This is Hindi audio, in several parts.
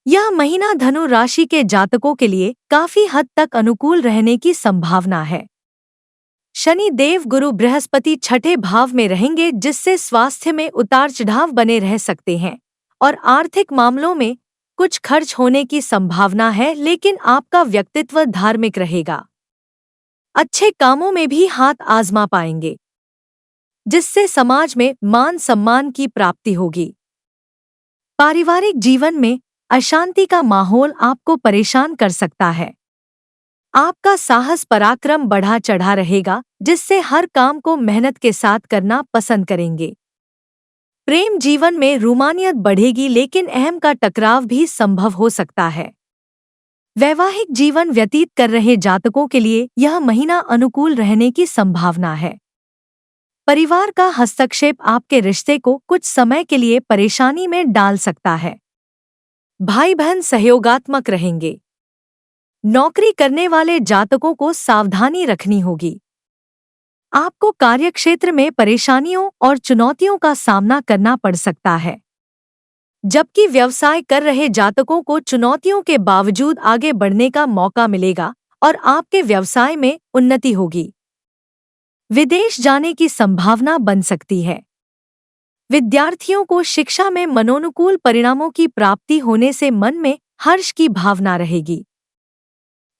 यह महीना धनु राशि के जातकों के लिए काफी हद तक अनुकूल रहने की संभावना है। शनि देव गुरु बृहस्पति छठे भाव में रहेंगे, जिससे स्वास्थ्य में उतार चढ़ाव बने रह सकते हैं और आर्थिक मामलों में कुछ खर्च होने की संभावना है, लेकिन आपका व्यक्तित्व धार्मिक रहेगा। अच्छे कामों में भी हाथ आजमा पाएंगे, जिससे समाज में मान सम्मान की प्राप्ति होगी। पारिवारिक जीवन में अशांति का माहौल आपको परेशान कर सकता है। आपका साहस पराक्रम बढ़ा चढ़ा रहेगा, जिससे हर काम को मेहनत के साथ करना पसंद करेंगे। प्रेम जीवन में रोमानियत बढ़ेगी, लेकिन अहम का टकराव भी संभव हो सकता है। वैवाहिक जीवन व्यतीत कर रहे जातकों के लिए यह महीना अनुकूल रहने की संभावना है। परिवार का हस्तक्षेप आपके रिश्ते को कुछ समय के लिए परेशानी में डाल सकता है। भाई बहन सहयोगात्मक रहेंगे। नौकरी करने वाले जातकों को सावधानी रखनी होगी। आपको कार्यक्षेत्र में परेशानियों और चुनौतियों का सामना करना पड़ सकता है, जबकि व्यवसाय कर रहे जातकों को चुनौतियों के बावजूद आगे बढ़ने का मौका मिलेगा और आपके व्यवसाय में उन्नति होगी। विदेश जाने की संभावना बन सकती है। विद्यार्थियों को शिक्षा में मनोनुकूल परिणामों की प्राप्ति होने से मन में हर्ष की भावना रहेगी।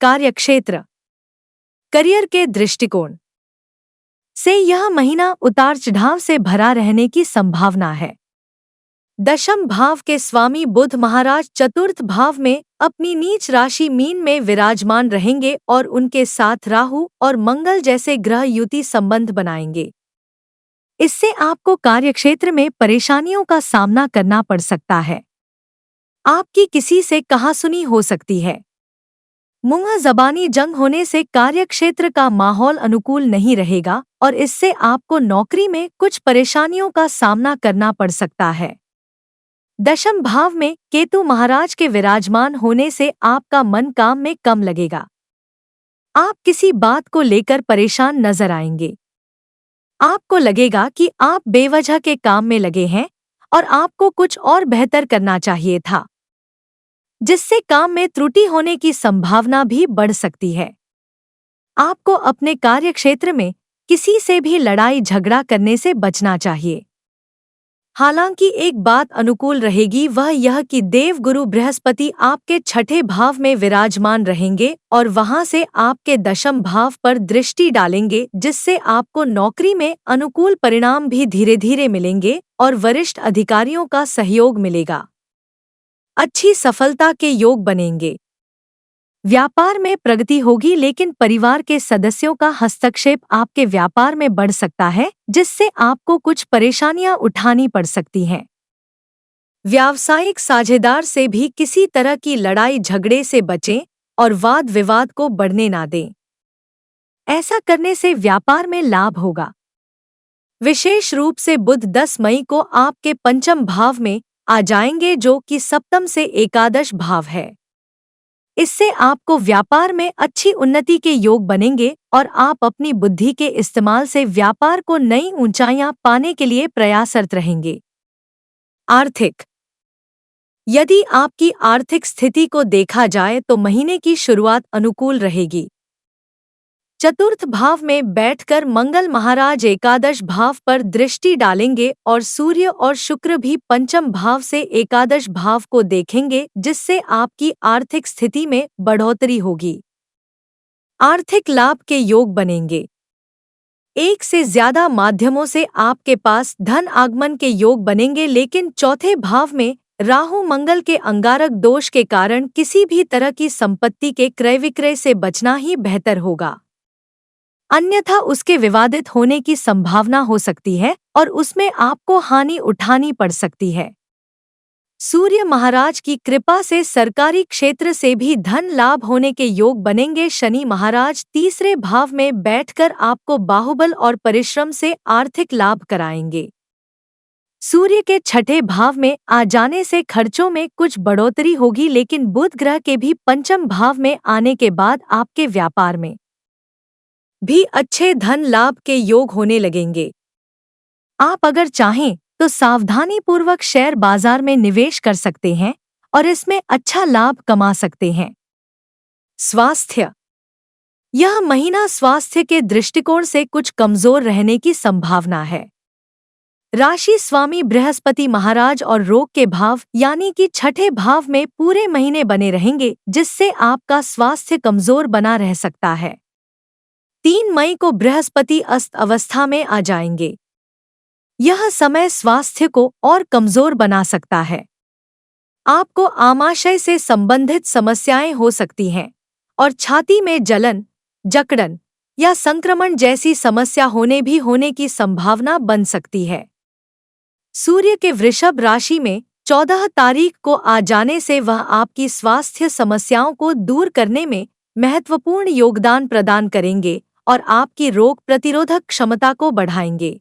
कार्यक्षेत्र करियर के दृष्टिकोण से यह महीना उतार चढ़ाव से भरा रहने की संभावना है। दशम भाव के स्वामी बुध महाराज चतुर्थ भाव में अपनी नीच राशि मीन में विराजमान रहेंगे और उनके साथ राहु और मंगल जैसे ग्रह युति संबंध बनाएंगे। इससे आपको कार्यक्षेत्र में परेशानियों का सामना करना पड़ सकता है। आपकी किसी से कहासुनी हो सकती है। मुंह ज़बानी जंग होने से कार्यक्षेत्र का माहौल अनुकूल नहीं रहेगा और इससे आपको नौकरी में कुछ परेशानियों का सामना करना पड़ सकता है। दशम भाव में केतु महाराज के विराजमान होने से आपका मन काम में कम लगेगा। आप किसी बात को लेकर परेशान नजर आएंगे। आपको लगेगा कि आप बेवजह के काम में लगे हैं और आपको कुछ और बेहतर करना चाहिए था, जिससे काम में त्रुटि होने की संभावना भी बढ़ सकती है। आपको अपने कार्यक्षेत्र में किसी से भी लड़ाई झगड़ा करने से बचना चाहिए। हालांकि एक बात अनुकूल रहेगी, वह यह कि देव गुरु बृहस्पति आपके छठे भाव में विराजमान रहेंगे और वहां से आपके दशम भाव पर दृष्टि डालेंगे, जिससे आपको नौकरी में अनुकूल परिणाम भी धीरे धीरे मिलेंगे और वरिष्ठ अधिकारियों का सहयोग मिलेगा। अच्छी सफलता के योग बनेंगे। व्यापार में प्रगति होगी, लेकिन परिवार के सदस्यों का हस्तक्षेप आपके व्यापार में बढ़ सकता है, जिससे आपको कुछ परेशानियां उठानी पड़ सकती हैं। व्यावसायिक साझेदार से भी किसी तरह की लड़ाई झगड़े से बचें और वाद विवाद को बढ़ने ना दें। ऐसा करने से व्यापार में लाभ होगा। विशेष रूप से बुध 10 मई को आपके पंचम भाव में आ जाएंगे, जो कि सप्तम से एकादश भाव है। इससे आपको व्यापार में अच्छी उन्नति के योग बनेंगे और आप अपनी बुद्धि के इस्तेमाल से व्यापार को नई ऊंचाइयां पाने के लिए प्रयासरत रहेंगे। आर्थिक यदि आपकी आर्थिक स्थिति को देखा जाए तो महीने की शुरुआत अनुकूल रहेगी। चतुर्थ भाव में बैठकर मंगल महाराज एकादश भाव पर दृष्टि डालेंगे और सूर्य और शुक्र भी पंचम भाव से एकादश भाव को देखेंगे, जिससे आपकी आर्थिक स्थिति में बढ़ोतरी होगी। आर्थिक लाभ के योग बनेंगे। एक से ज्यादा माध्यमों से आपके पास धन आगमन के योग बनेंगे, लेकिन चौथे भाव में राहु मंगल के अंगारक दोष के कारण किसी भी तरह की संपत्ति के क्रय विक्रय से बचना ही बेहतर होगा, अन्यथा उसके विवादित होने की संभावना हो सकती है और उसमें आपको हानि उठानी पड़ सकती है। सूर्य महाराज की कृपा से सरकारी क्षेत्र से भी धन लाभ होने के योग बनेंगे। शनि महाराज तीसरे भाव में बैठकर आपको बाहुबल और परिश्रम से आर्थिक लाभ कराएंगे। सूर्य के छठे भाव में आ जाने से खर्चों में कुछ बढ़ोतरी होगी, लेकिन बुध ग्रह के भी पंचम भाव में आने के बाद आपके व्यापार में भी अच्छे धन लाभ के योग होने लगेंगे। आप अगर चाहें तो सावधानी पूर्वक शेयर बाजार में निवेश कर सकते हैं और इसमें अच्छा लाभ कमा सकते हैं। स्वास्थ्य। यह महीना स्वास्थ्य के दृष्टिकोण से कुछ कमजोर रहने की संभावना है। राशि स्वामी बृहस्पति महाराज और रोग के भाव यानी कि छठे भाव में पूरे महीने बने रहेंगे, जिससे आपका स्वास्थ्य कमजोर बना रह सकता है। 3 मई को बृहस्पति अस्त अवस्था में आ जाएंगे। यह समय स्वास्थ्य को और कमजोर बना सकता है। आपको आमाशय से संबंधित समस्याएं हो सकती हैं और छाती में जलन, जकड़न या संक्रमण जैसी समस्या होने की संभावना बन सकती है। सूर्य के वृषभ राशि में 14 तारीख को आ जाने से वह आपकी स्वास्थ्य समस्याओं को दूर करने में महत्वपूर्ण योगदान प्रदान करेंगे और आपकी रोग प्रतिरोधक क्षमता को बढ़ाएंगे।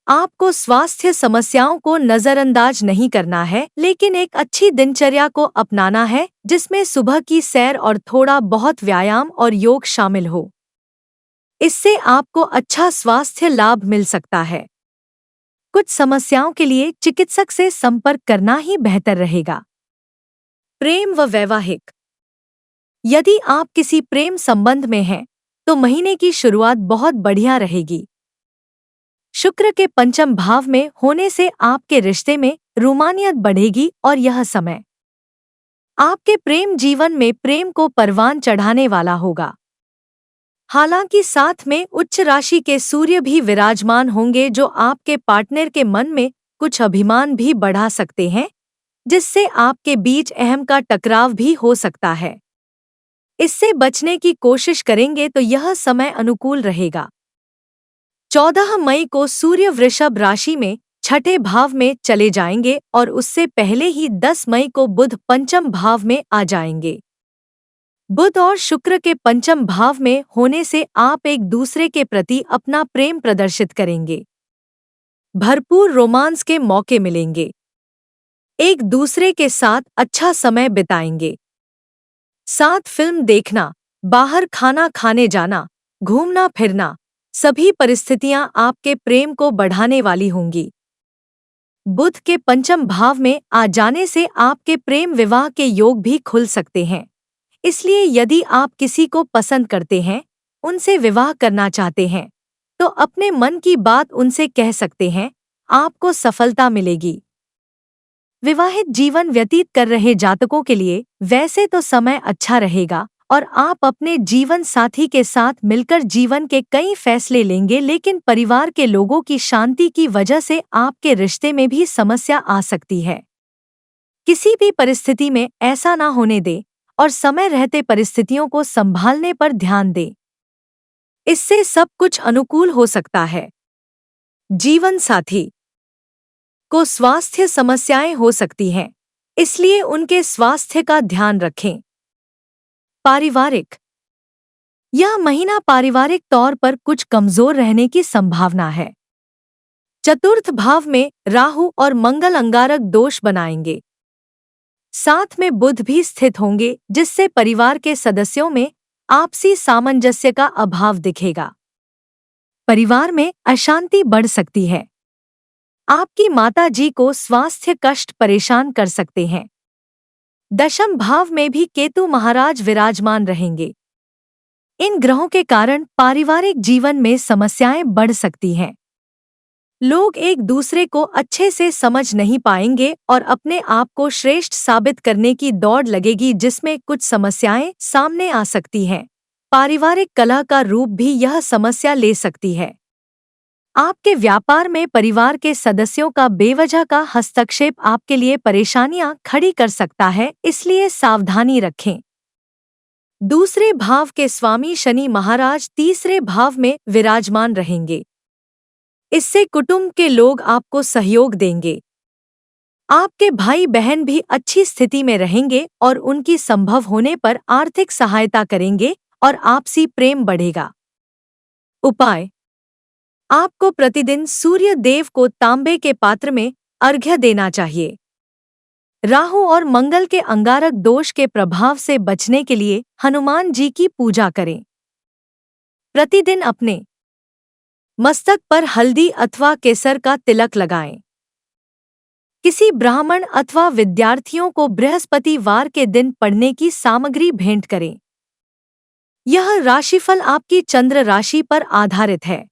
आपको स्वास्थ्य समस्याओं को नजरअंदाज नहीं करना है, लेकिन एक अच्छी दिनचर्या को अपनाना है जिसमें सुबह की सैर और थोड़ा बहुत व्यायाम और योग शामिल हो। इससे आपको अच्छा स्वास्थ्य लाभ मिल सकता है। कुछ समस्याओं के लिए चिकित्सक से संपर्क करना ही बेहतर रहेगा। प्रेम व वैवाहिक। यदि आप किसी प्रेम संबंध में हैं, तो महीने की शुरुआत बहुत बढ़िया रहेगी। शुक्र के पंचम भाव में होने से आपके रिश्ते में रोमानियत बढ़ेगी और यह समय आपके प्रेम जीवन में प्रेम को परवान चढ़ाने वाला होगा। हालांकि साथ में उच्च राशि के सूर्य भी विराजमान होंगे, जो आपके पार्टनर के मन में कुछ अभिमान भी बढ़ा सकते हैं, जिससे आपके बीच अहम का टकराव भी हो सकता है। इससे बचने की कोशिश करेंगे तो यह समय अनुकूल रहेगा। 14 मई को सूर्य वृषभ राशि में छठे भाव में चले जाएंगे और उससे पहले ही 10 मई को बुध पंचम भाव में आ जाएंगे। बुध और शुक्र के पंचम भाव में होने से आप एक दूसरे के प्रति अपना प्रेम प्रदर्शित करेंगे। भरपूर रोमांस के मौके मिलेंगे। एक दूसरे के साथ अच्छा समय बिताएंगे। साथ फिल्म देखना, बाहर खाना खाने जाना, घूमना फिरना, सभी परिस्थितियां आपके प्रेम को बढ़ाने वाली होंगी। बुध के पंचम भाव में आ जाने से आपके प्रेम विवाह के योग भी खुल सकते हैं। इसलिए यदि आप किसी को पसंद करते हैं, उनसे विवाह करना चाहते हैं, तो अपने मन की बात उनसे कह सकते हैं। आपको सफलता मिलेगी। विवाहित जीवन व्यतीत कर रहे जातकों के लिए वैसे तो समय अच्छा रहेगा और आप अपने जीवन साथी के साथ मिलकर जीवन के कई फैसले लेंगे, लेकिन परिवार के लोगों की शांति की वजह से आपके रिश्ते में भी समस्या आ सकती है। किसी भी परिस्थिति में ऐसा ना होने दें और समय रहते परिस्थितियों को संभालने पर ध्यान दें। इससे सब कुछ अनुकूल हो सकता है। जीवन साथी को स्वास्थ्य समस्याएं हो सकती हैं, इसलिए उनके स्वास्थ्य का ध्यान रखें। पारिवारिक। यह महीना पारिवारिक तौर पर कुछ कमजोर रहने की संभावना है। चतुर्थ भाव में राहु और मंगल अंगारक दोष बनाएंगे। साथ में बुध भी स्थित होंगे, जिससे परिवार के सदस्यों में आपसी सामंजस्य का अभाव दिखेगा। परिवार में अशांति बढ़ सकती है। आपकी माता जी को स्वास्थ्य कष्ट परेशान कर सकते हैं। दशम भाव में भी केतु महाराज विराजमान रहेंगे। इन ग्रहों के कारण पारिवारिक जीवन में समस्याएं बढ़ सकती हैं। लोग एक दूसरे को अच्छे से समझ नहीं पाएंगे और अपने आप को श्रेष्ठ साबित करने की दौड़ लगेगी, जिसमें कुछ समस्याएं सामने आ सकती हैं। पारिवारिक कलह का रूप भी यह समस्या ले सकती है। आपके व्यापार में परिवार के सदस्यों का बेवजह का हस्तक्षेप आपके लिए परेशानियां खड़ी कर सकता है, इसलिए सावधानी रखें। दूसरे भाव के स्वामी शनि महाराज तीसरे भाव में विराजमान रहेंगे। इससे कुटुंब के लोग आपको सहयोग देंगे। आपके भाई बहन भी अच्छी स्थिति में रहेंगे और उनकी संभव होने पर आर्थिक सहायता करेंगे और आपसी प्रेम बढ़ेगा। उपाय। आपको प्रतिदिन सूर्य देव को तांबे के पात्र में अर्घ्य देना चाहिए। राहु और मंगल के अंगारक दोष के प्रभाव से बचने के लिए हनुमान जी की पूजा करें। प्रतिदिन अपने मस्तक पर हल्दी अथवा केसर का तिलक लगाएं। किसी ब्राह्मण अथवा विद्यार्थियों को बृहस्पतिवार के दिन पढ़ने की सामग्री भेंट करें। यह राशिफल आपकी चंद्र राशि पर आधारित है।